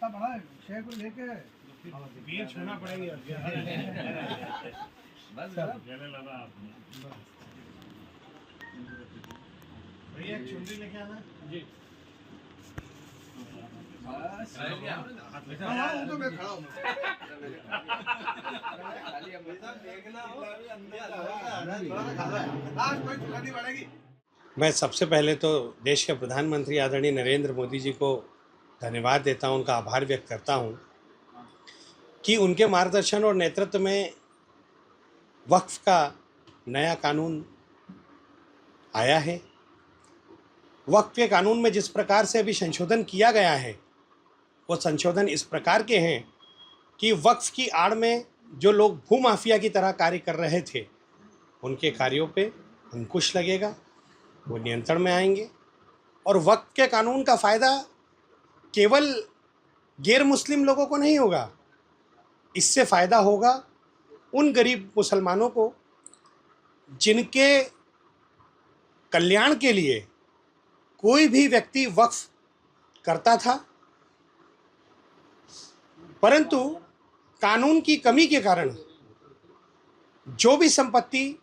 बड़ा विषय को लेके बीर छूना पड़ेगी। बस भैया चुनरी लेके आना जी। तो मैं खड़ा हूँ। मैं सबसे पहले तो देश के प्रधानमंत्री आदरणीय नरेंद्र मोदी जी को धन्यवाद देता हूं, उनका आभार व्यक्त करता हूं कि उनके मार्गदर्शन और नेतृत्व में वक्फ का नया कानून आया है। वक्फ के कानून में जिस प्रकार से अभी संशोधन किया गया है वो संशोधन इस प्रकार के हैं कि वक्फ की आड़ में जो लोग भूमाफिया की तरह कार्य कर रहे थे उनके कार्यों पे अंकुश लगेगा, वो नियंत्रण में आएंगे। और वक्फ के कानून का फ़ायदा केवल गैर मुस्लिम लोगों को नहीं होगा, इससे फ़ायदा होगा उन गरीब मुसलमानों को जिनके कल्याण के लिए कोई भी व्यक्ति वक्फ करता था, परंतु कानून की कमी के कारण जो भी संपत्ति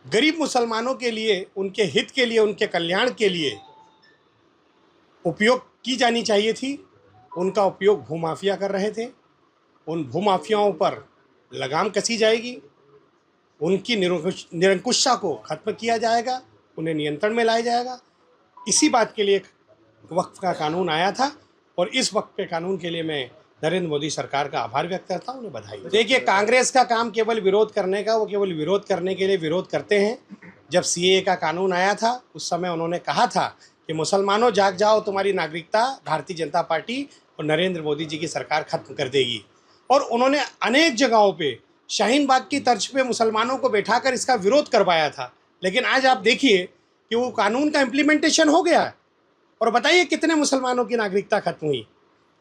गरीब मुसलमानों के लिए, उनके हित के लिए, उनके कल्याण के लिए उपयोग की जानी चाहिए थी, उनका उपयोग भूमाफिया कर रहे थे। उन भूमाफियाओं पर लगाम कसी जाएगी, उनकी निरंकुशता को खत्म किया जाएगा, उन्हें नियंत्रण में लाया जाएगा। इसी बात के लिए वक्फ का कानून आया था और इस वक्फ के कानून के लिए मैं नरेंद्र मोदी सरकार का आभार व्यक्त करता हूँ, उन्हें बधाई। देखिए, कांग्रेस का काम केवल विरोध करने का, वो केवल विरोध करने के लिए विरोध करते हैं। जब सीएए का कानून आया था उस समय उन्होंने कहा था कि मुसलमानों जाग जाओ, तुम्हारी नागरिकता भारतीय जनता पार्टी और नरेंद्र मोदी जी की सरकार खत्म कर देगी। और उन्होंने अनेक जगहों पे शाहीन बाग की तर्ज पे मुसलमानों को बैठाकर इसका विरोध करवाया था। लेकिन आज आप देखिए कि वो कानून का इम्प्लीमेंटेशन हो गया और बताइए कितने मुसलमानों की नागरिकता खत्म हुई?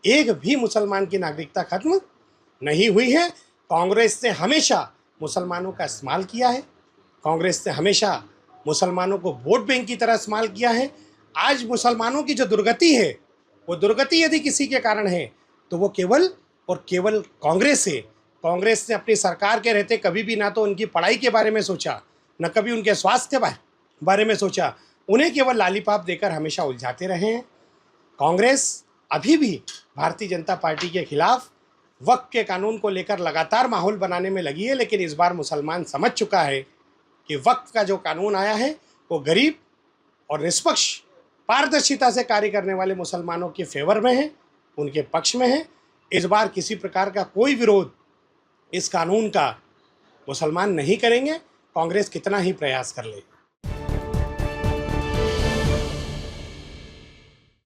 एक भी मुसलमान की नागरिकता खत्म नहीं हुई है। कांग्रेस ने हमेशा मुसलमानों का इस्तेमाल किया है, कांग्रेस ने हमेशा मुसलमानों को वोट बैंक की तरह इस्तेमाल किया है। आज मुसलमानों की जो दुर्गति है, वो दुर्गति यदि किसी के कारण है तो वो केवल और केवल कांग्रेस है। कांग्रेस ने अपनी सरकार के रहते कभी भी ना तो उनकी पढ़ाई के बारे में सोचा, न कभी उनके स्वास्थ्य के बारे में सोचा, उन्हें केवल लालीपाप देकर हमेशा उलझाते रहे हैं। कांग्रेस अभी भी भारतीय जनता पार्टी के खिलाफ वक्फ के कानून को लेकर लगातार माहौल बनाने में लगी है, लेकिन इस बार मुसलमान समझ चुका है कि वक्फ का जो कानून आया है वो गरीब और निष्पक्ष पारदर्शिता से कार्य करने वाले मुसलमानों के फेवर में है, उनके पक्ष में है। इस बार किसी प्रकार का कोई विरोध इस कानून का मुसलमान नहीं करेंगे, कांग्रेस कितना ही प्रयास कर ले।